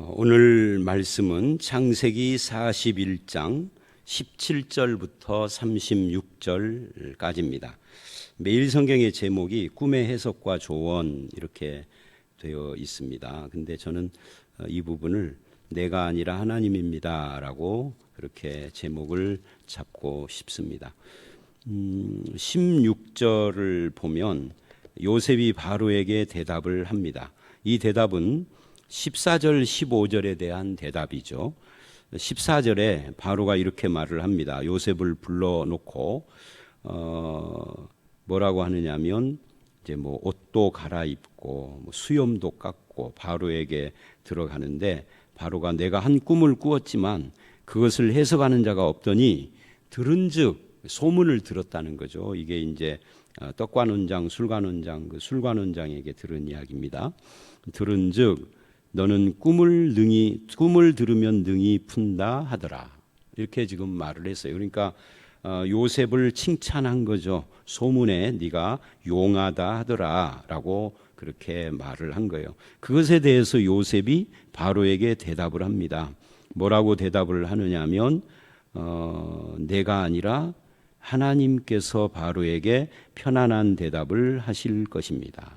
오늘 말씀은 창세기 41장 17절부터 36절까지입니다. 매일 성경의 제목이 꿈의 해석과 조언 이렇게 되어 있습니다. 근데 저는 이 부분을 내가 아니라 하나님입니다 라고 그렇게 제목을 잡고 싶습니다. 16절을 보면 요셉이 바로에게 대답을 합니다. 이 대답은 14절 15절에 대한 대답이죠. 14절에 바로가 이렇게 말을 합니다. 요셉을 불러놓고 뭐라고 하느냐면 이제 뭐 옷도 갈아입고 수염도 깎고 바로에게 들어가는데, 바로가 내가 한 꿈을 꾸었지만 그것을 해석하는 자가 없더니 들은즉, 소문을 들었다는 거죠. 이게 이제 떡관원장, 술관원장, 그 술관원장에게 들은 이야기입니다. 들은즉 너는 꿈을 들으면 능히 푼다 하더라. 이렇게 지금 말을 했어요. 그러니까 요셉을 칭찬한 거죠. 소문에 네가 용하다 하더라라고 그렇게 말을 한 거예요. 그것에 대해서 요셉이 바로에게 대답을 합니다. 뭐라고 대답을 하느냐면 내가 아니라 하나님께서 바로에게 편안한 대답을 하실 것입니다.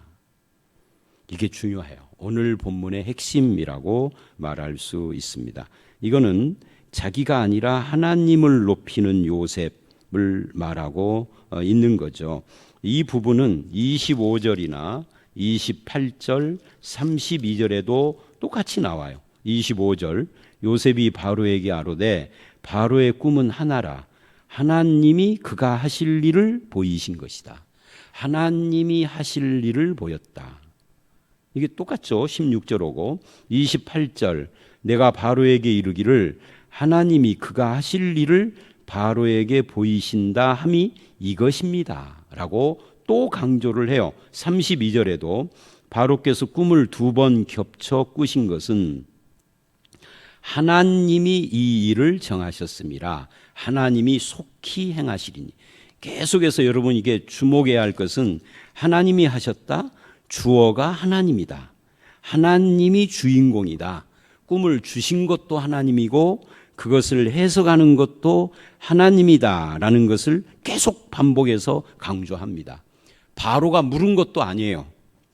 이게 중요해요. 오늘 본문의 핵심이라고 말할 수 있습니다. 이거는 자기가 아니라 하나님을 높이는 요셉을 말하고 있는 거죠. 이 부분은 25절이나 28절, 32절에도 똑같이 나와요. 25절, 요셉이 바로에게 아뢰되 바로의 꿈은 하나라. 하나님이 그가 하실 일을 보이신 것이다. 하나님이 하실 일을 보였다. 이게 똑같죠. 16절 오고 28절, 내가 바로에게 이르기를 하나님이 그가 하실 일을 바로에게 보이신다 함이 이것입니다 라고 또 강조를 해요. 32절에도 바로께서 꿈을 2번 겹쳐 꾸신 것은 하나님이 이 일을 정하셨음이라. 하나님이 속히 행하시리니. 계속해서 여러분 이게 주목해야 할 것은 하나님이 하셨다, 주어가 하나님이다, 하나님이 주인공이다, 꿈을 주신 것도 하나님이고 그것을 해석하는 것도 하나님이다 라는 것을 계속 반복해서 강조합니다. 바로가 물은 것도 아니에요.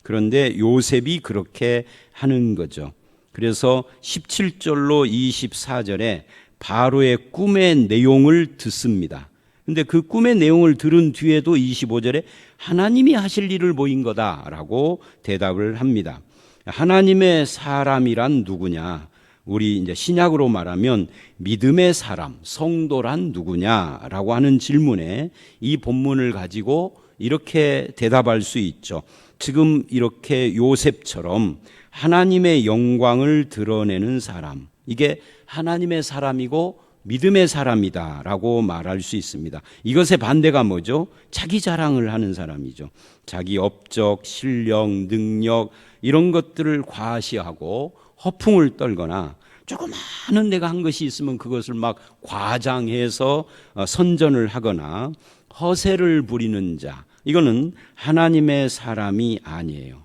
그런데 요셉이 그렇게 하는 거죠. 그래서 17절로 24절에 바로의 꿈의 내용을 듣습니다. 근데 그 꿈의 내용을 들은 뒤에도 25절에 하나님이 하실 일을 보인 거다라고 대답을 합니다. 하나님의 사람이란 누구냐? 우리 이제 신약으로 말하면 믿음의 사람, 성도란 누구냐라고 하는 질문에 이 본문을 가지고 이렇게 대답할 수 있죠. 지금 이렇게 요셉처럼 하나님의 영광을 드러내는 사람, 이게 하나님의 사람이고 믿음의 사람이다라고 말할 수 있습니다. 이것의 반대가 뭐죠? 자기 자랑을 하는 사람이죠. 자기 업적, 실력, 능력 이런 것들을 과시하고 허풍을 떨거나 조그마한 내가 한 것이 있으면 그것을 막 과장해서 선전을 하거나 허세를 부리는 자, 이거는 하나님의 사람이 아니에요.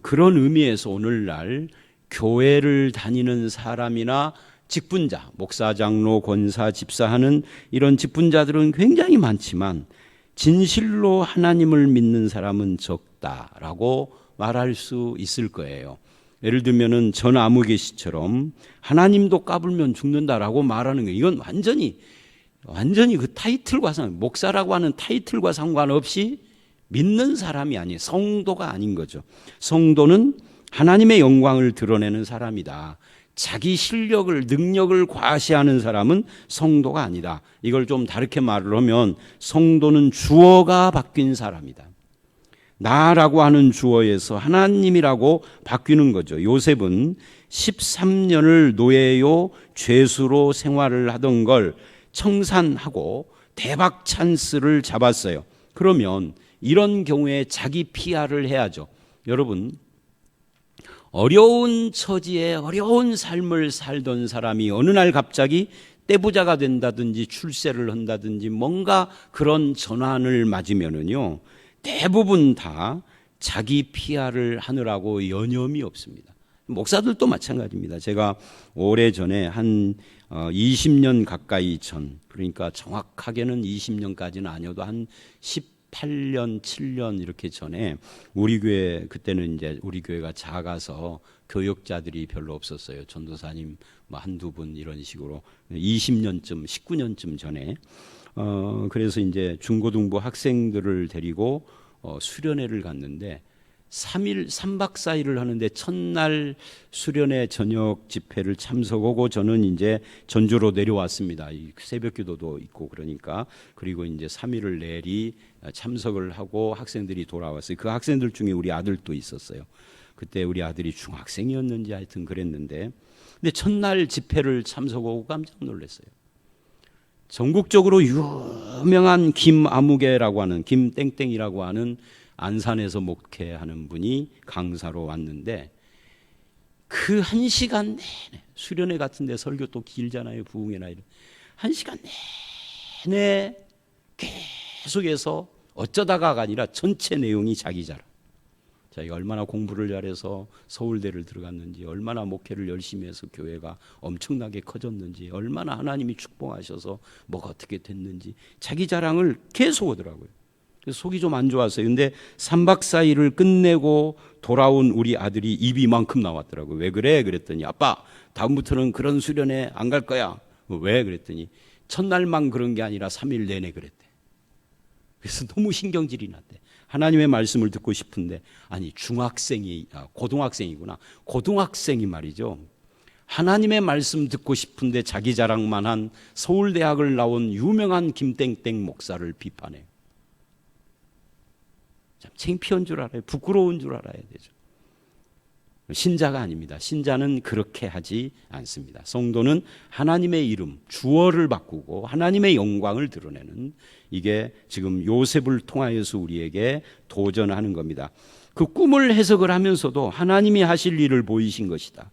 그런 의미에서 오늘날 교회를 다니는 사람이나 직분자, 목사, 장로, 권사, 집사하는 이런 직분자들은 굉장히 많지만 진실로 하나님을 믿는 사람은 적다라고 말할 수 있을 거예요. 예를 들면은 전 아무개시처럼 하나님도 까불면 죽는다라고 말하는 거예요. 이건 완전히 그 타이틀과 목사라고 하는 타이틀과 상관없이 믿는 사람이 아니에요. 성도가 아닌 거죠. 성도는 하나님의 영광을 드러내는 사람이다. 자기 실력을, 능력을 과시하는 사람은 성도가 아니다. 이걸 좀 다르게 말을 하면 성도는 주어가 바뀐 사람이다. 나라고 하는 주어에서 하나님이라고 바뀌는 거죠. 요셉은 13년을 노예요 죄수로 생활을 하던 걸 청산하고 대박 찬스를 잡았어요. 그러면 이런 경우에 자기 PR을 해야죠. 여러분, 어려운 처지에 어려운 삶을 살던 사람이 어느 날 갑자기 떼부자가 된다든지 출세를 한다든지 뭔가 그런 전환을 맞으면은요, 대부분 다 자기 PR을 하느라고 여념이 없습니다. 목사들도 마찬가지입니다. 제가 오래전에 한 20년 가까이 전, 그러니까 정확하게는 20년까지는 아니어도 한 18년, 7년 이렇게 전에 우리 교회, 그때는 이제 우리 교회가 작아서 교역자들이 별로 없었어요. 전도사님 뭐 한두 분 이런 식으로 20년쯤, 19년쯤 전에 그래서 이제 중고등부 학생들을 데리고 수련회를 갔는데 3박 4일을 하는데 첫날 수련회 저녁 집회를 참석하고 저는 이제 전주로 내려왔습니다. 새벽 기도도 있고 그러니까. 그리고 이제 3일을 내리 참석을 하고 학생들이 돌아왔어요. 그 학생들 중에 우리 아들도 있었어요. 그때 우리 아들이 중학생이었는지 하여튼 그랬는데, 근데 첫날 집회를 참석하고 깜짝 놀랐어요. 전국적으로 유명한 김아무개라고 하는, 김땡땡이라고 하는 안산에서 목회하는 분이 강사로 왔는데, 그 1시간 내내 수련회 같은 데 설교 또 길잖아요. 부흥회나 이런 1시간 내내 계속해서 어쩌다가가 아니라 전체 내용이 자기 자랑. 자기가 얼마나 공부를 잘해서 서울대를 들어갔는지, 얼마나 목회를 열심히 해서 교회가 엄청나게 커졌는지, 얼마나 하나님이 축복하셔서 뭐가 어떻게 됐는지 자기 자랑을 계속 하더라고요. 그래서 속이 좀 안 좋았어요. 근데 3박 4일을 끝내고 돌아온 우리 아들이 입이 이만큼 나왔더라고요. 왜 그래? 그랬더니 아빠 다음부터는 그런 수련회 안 갈 거야. 왜? 그랬더니 첫날만 그런 게 아니라 3일 내내 그랬대. 그래서 너무 신경질이 났대. 하나님의 말씀을 듣고 싶은데, 아니 고등학생이구나. 고등학생이 말이죠. 하나님의 말씀 듣고 싶은데 자기 자랑만 한 서울대학을 나온 유명한 김땡땡 목사를 비판해요. 참 창피한 줄 알아요. 부끄러운 줄 알아야 되죠. 신자가 아닙니다. 신자는 그렇게 하지 않습니다. 성도는 하나님의 이름, 주어를 바꾸고 하나님의 영광을 드러내는, 이게 지금 요셉을 통하여서 우리에게 도전하는 겁니다. 그 꿈을 해석을 하면서도 하나님이 하실 일을 보이신 것이다.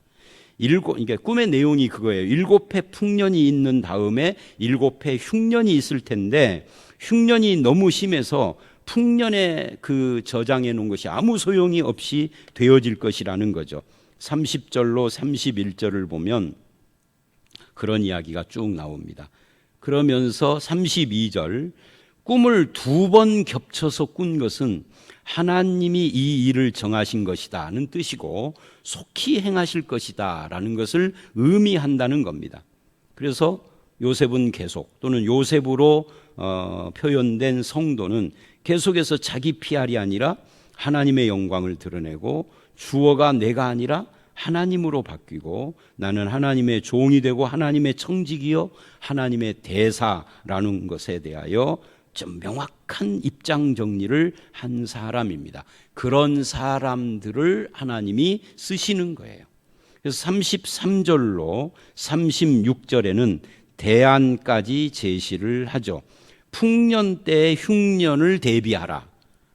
이게 꿈의 내용이 그거예요. 7해 풍년이 있는 다음에 7해 흉년이 있을 텐데, 흉년이 너무 심해서 풍년에 그 저장해 놓은 것이 아무 소용이 없이 되어질 것이라는 거죠. 30절로 31절을 보면 그런 이야기가 쭉 나옵니다. 그러면서 32절, 꿈을 2번 겹쳐서 꾼 것은 하나님이 이 일을 정하신 것이다는 뜻이고 속히 행하실 것이다라는 것을 의미한다는 겁니다. 그래서 요셉은 계속, 또는 요셉으로 표현된 성도는 계속해서 자기 PR이 아니라 하나님의 영광을 드러내고, 주어가 내가 아니라 하나님으로 바뀌고, 나는 하나님의 종이 되고 하나님의 청직이요 하나님의 대사라는 것에 대하여 좀 명확한 입장 정리를 한 사람입니다. 그런 사람들을 하나님이 쓰시는 거예요. 그래서 33절로 36절에는 대안까지 제시를 하죠. 풍년 때의 흉년을 대비하라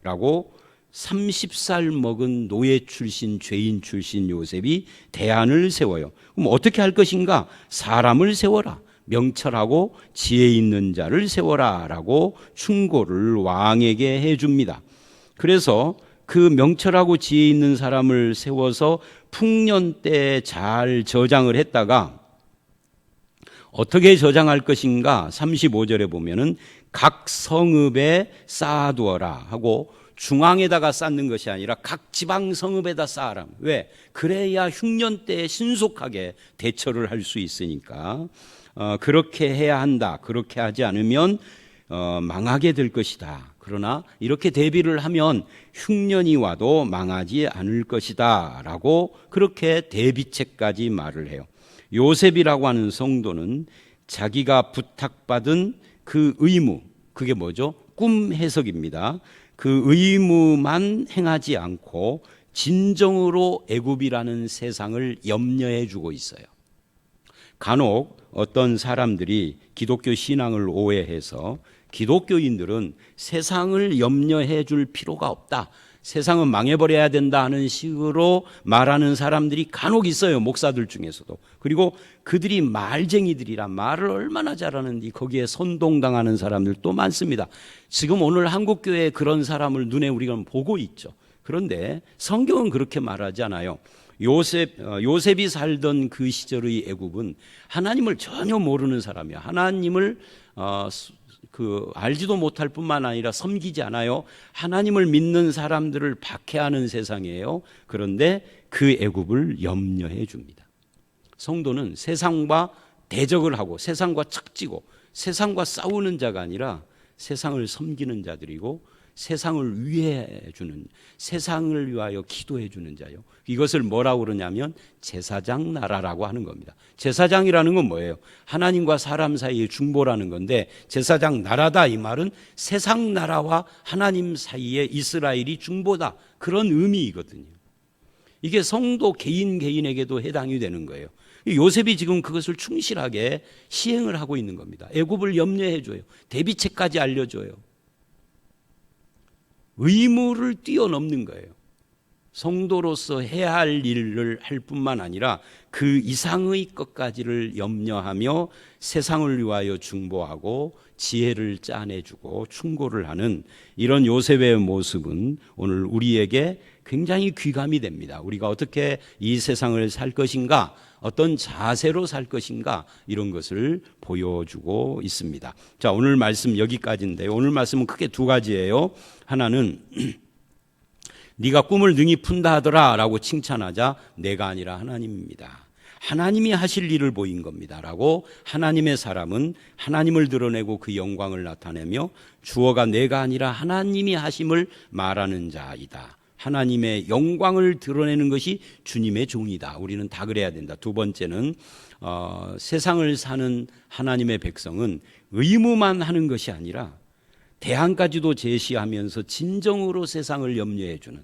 라고 30살 먹은 노예 출신, 죄인 출신 요셉이 대안을 세워요. 그럼 어떻게 할 것인가? 사람을 세워라. 명철하고 지혜 있는 자를 세워라 라고 충고를 왕에게 해줍니다. 그래서 그 명철하고 지혜 있는 사람을 세워서 풍년 때 잘 저장을 했다가 어떻게 저장할 것인가? 35절에 보면은 각 성읍에 쌓아두어라 하고, 중앙에다가 쌓는 것이 아니라 각 지방 성읍에다 쌓아라. 왜? 그래야 흉년 때에 신속하게 대처를 할 수 있으니까 그렇게 해야 한다. 그렇게 하지 않으면 망하게 될 것이다. 그러나 이렇게 대비를 하면 흉년이 와도 망하지 않을 것이다 라고 그렇게 대비책까지 말을 해요. 요셉이라고 하는 성도는 자기가 부탁받은 그 의무, 그게 뭐죠? 꿈 해석입니다. 그 의무만 행하지 않고 진정으로 애굽이라는 세상을 염려해 주고 있어요. 간혹 어떤 사람들이 기독교 신앙을 오해해서 기독교인들은 세상을 염려해 줄 필요가 없다, 세상은 망해버려야 된다 하는 식으로 말하는 사람들이 간혹 있어요. 목사들 중에서도. 그리고 그들이 말쟁이들이라, 말을 얼마나 잘하는지 거기에 선동당하는 사람들도 많습니다. 지금 오늘 한국교회에 그런 사람을 눈에 우리가 보고 있죠. 그런데 성경은 그렇게 말하지 않아요. 요셉이 살던 그 시절의 애굽은 하나님을 전혀 모르는 사람이야. 하나님을 알지도 못할 뿐만 아니라 섬기지 않아요. 하나님을 믿는 사람들을 박해하는 세상이에요. 그런데 그 애굽을 염려해 줍니다. 성도는 세상과 대적을 하고 세상과 척지고 세상과 싸우는 자가 아니라 세상을 섬기는 자들이고 세상을 위해 주는, 세상을 위하여 기도해 주는 자요. 이것을 뭐라고 그러냐면 제사장 나라라고 하는 겁니다. 제사장이라는 건 뭐예요? 하나님과 사람 사이의 중보라는 건데, 제사장 나라다 이 말은 세상 나라와 하나님 사이에 이스라엘이 중보다, 그런 의미이거든요. 이게 성도 개인에게도 해당이 되는 거예요. 요셉이 지금 그것을 충실하게 시행을 하고 있는 겁니다. 애굽을 염려해 줘요. 대비책까지 알려줘요. 의무를 뛰어넘는 거예요. 성도로서 해야 할 일을 할 뿐만 아니라 그 이상의 것까지를 염려하며 세상을 위하여 중보하고 지혜를 짜내주고 충고를 하는 이런 요셉의 모습은 오늘 우리에게 굉장히 귀감이 됩니다. 우리가 어떻게 이 세상을 살 것인가, 어떤 자세로 살 것인가, 이런 것을 보여주고 있습니다. 자, 오늘 말씀 여기까지인데요. 오늘 말씀은 크게 두 가지예요. 하나는 네가 꿈을 능히 푼다 하더라 라고 칭찬하자, 내가 아니라 하나님입니다. 하나님이 하실 일을 보인 겁니다 라고, 하나님의 사람은 하나님을 드러내고 그 영광을 나타내며 주어가 내가 아니라 하나님이 하심을 말하는 자이다. 하나님의 영광을 드러내는 것이 주님의 종이다. 우리는 다 그래야 된다. 두 번째는 세상을 사는 하나님의 백성은 의무만 하는 것이 아니라 대안까지도 제시하면서 진정으로 세상을 염려해 주는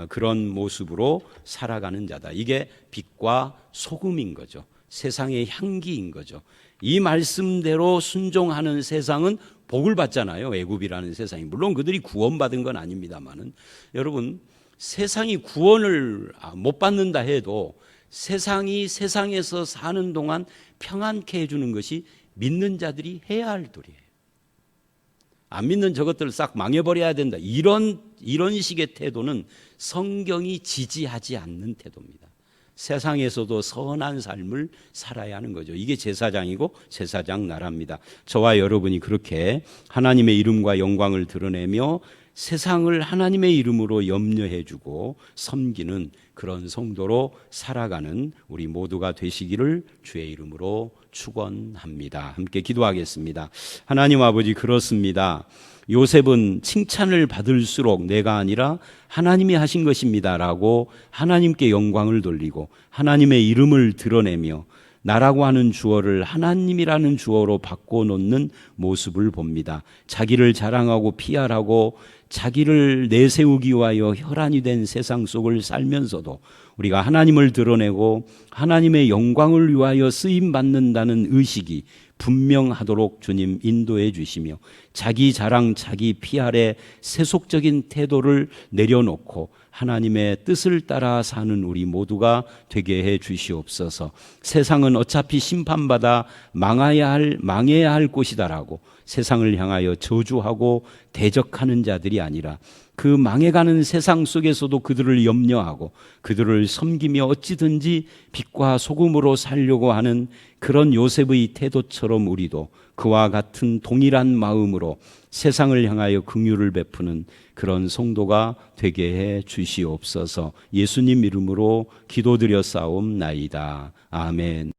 그런 모습으로 살아가는 자다. 이게 빛과 소금인 거죠. 세상의 향기인 거죠. 이 말씀대로 순종하는 세상은 복을 받잖아요. 애굽이라는 세상이. 물론 그들이 구원받은 건 아닙니다만은, 여러분, 세상이 구원을 못 받는다 해도 세상이 세상에서 사는 동안 평안케 해주는 것이 믿는 자들이 해야 할 도리예요. 안 믿는 저것들을 싹 망해버려야 된다, 이런 식의 태도는 성경이 지지하지 않는 태도입니다. 세상에서도 선한 삶을 살아야 하는 거죠. 이게 제사장이고 제사장 나라입니다. 저와 여러분이 그렇게 하나님의 이름과 영광을 드러내며 세상을 하나님의 이름으로 염려해주고 섬기는 그런 성도로 살아가는 우리 모두가 되시기를 주의 이름으로 축원합니다. 함께 기도하겠습니다. 하나님 아버지, 그렇습니다. 요셉은 칭찬을 받을수록 내가 아니라 하나님이 하신 것입니다 라고 하나님께 영광을 돌리고 하나님의 이름을 드러내며 나라고 하는 주어를 하나님이라는 주어로 바꿔놓는 모습을 봅니다. 자기를 자랑하고 피하라고 자기를 내세우기 위하여 혈안이 된 세상 속을 살면서도 우리가 하나님을 드러내고 하나님의 영광을 위하여 쓰임받는다는 의식이 분명하도록 주님 인도해 주시며, 자기 자랑, 자기 피할의 세속적인 태도를 내려놓고 하나님의 뜻을 따라 사는 우리 모두가 되게 해 주시옵소서. 세상은 어차피 심판받아 망해야 할 곳이다라고 세상을 향하여 저주하고 대적하는 자들이 아니라 그 망해가는 세상 속에서도 그들을 염려하고 그들을 섬기며 어찌든지 빛과 소금으로 살려고 하는 그런 요셉의 태도처럼 우리도 그와 같은 동일한 마음으로 세상을 향하여 긍휼을 베푸는 그런 성도가 되게 해 주시옵소서. 예수님 이름으로 기도드려 싸움나이다. 아멘.